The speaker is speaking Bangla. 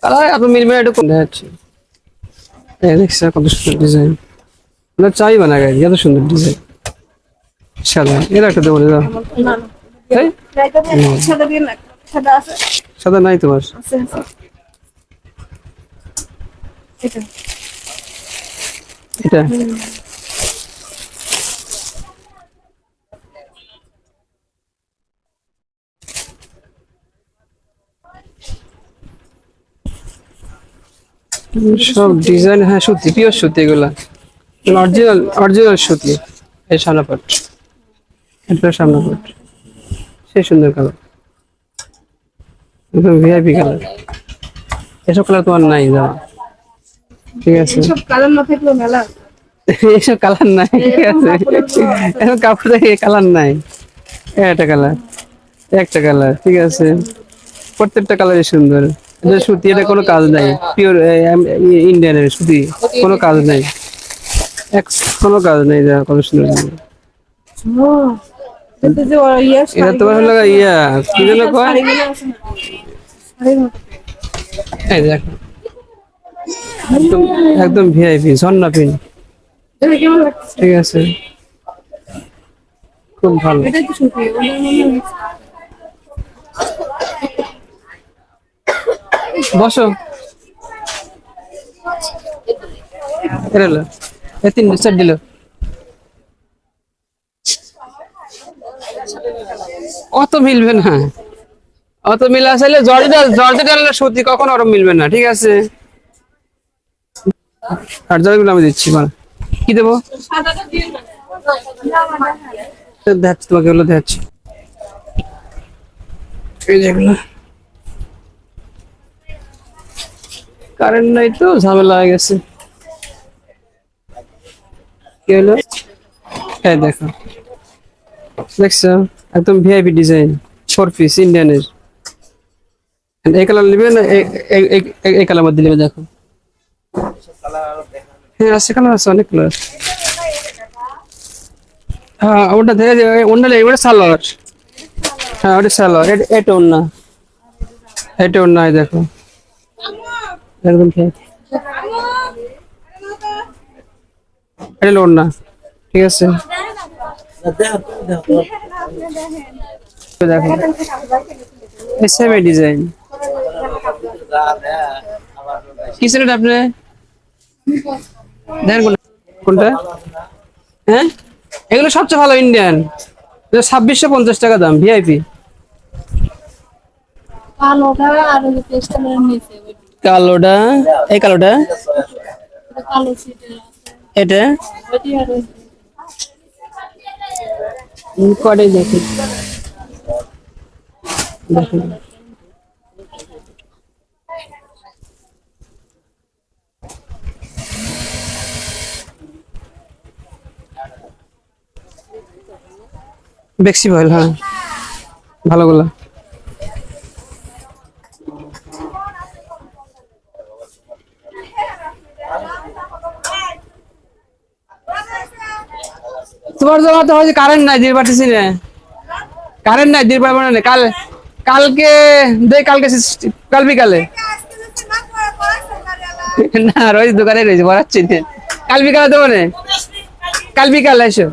কালার আপনি মিলবে একটু কম দেখাচ্ছি। দেখছেন কত সুন্দর ডিজাইন, আপনার চাই বানা গাড়ি এত সুন্দর ডিজাইন। সাদা এর একটা দেবো দাও। এই সাদা নাই তোমার? এটা সব ডিজাইন, হ্যাঁ সুতি, পিওর সুতি এগুলা, অরিজিনাল অরিজিনাল সুতি। এই সামনাপাট, এটা সামনাপাট, সেই সুন্দর কালার, একদম ভিআইপি কালার। এসব কালার তোমার নাই দাও, ঠিক আছে? এসব কালার না থাকলেও মেলা, এইসব কালার নাই, ঠিক আছে? এখন কাপড় দেখে কালার নাই, একটা কালার, একটা কালার, ঠিক আছে? প্রত্যেকটা কালারই সুন্দর। এটা সুতি, এটা কোনো কাজ নাই, পিওর ইন্ডিয়ানের সুতি, কোনো কাজ নাই, কোনো কাজ নেই। যা কত সুন্দর, এটা তোমার হলো ইয়া কি যেন কয়, এই দেখো একদম একদম ভিআইপি ঝর্ণা পিন, ঠিক আছে? খুব ভালো। বসো, এটা হলো এই তিন সেট দিল, অত মিলবে না, অত মিল আসলে জর্জেট জর্জেট সুতি কখনো ওরকম মিলবে না, ঠিক আছে? আর জয়গুলো আমি দিচ্ছি, মানে কি দেবো দেখাচ্ছি তোমাকে, ওগুলো দেখাচ্ছি। এই যেগুলো কারেন্ট নাই তো ঝামেলা হয়ে গেছে। কি হলো? এই দেখো, দেখছো একদম ভিআইপি ডিজাইন, 4 পিস ইন্ডিয়ানের। এই কালার নেবে না এই কালার মধ্যে নেবে? দেখো, হ্যাঁ আছে কালার, আছে অনেক কালার। হ্যাঁ ওটা দেখে ওটা নেই, ওটা সালোয়ার, হ্যাঁ ওটা সালোয়ার, এটা ওড়না, এটা ওড়না, এই দেখো একদম ঠিক, এটা ওড়না, ঠিক আছে? দেখো সেম ডিজাইন, কি সেট আপনি দেখেন কোনটা? হ্যাঁ এগুলো সবচেয়ে ভালো ইন্ডিয়ান, 2650 টাকা দাম, ভিআইপি। কালোটা, এই কালোটা, এটা কটাই দেখি, দেখি বেক্সি ভয়েল, হ্যাঁ ভালোগুলো। তোমার জন্য তো হয়েছে কারেন্ট নাই, দিয়ে পাঠিয়েছি না, কারেন্ট নাই দিয়ে পারবো না। কালকে দেখ, কাল বিকালে না, রয়েছে দোকানে রয়েছে, বলাচ্ছি কাল বিকালে দেবো না, কাল বিকালে এসো।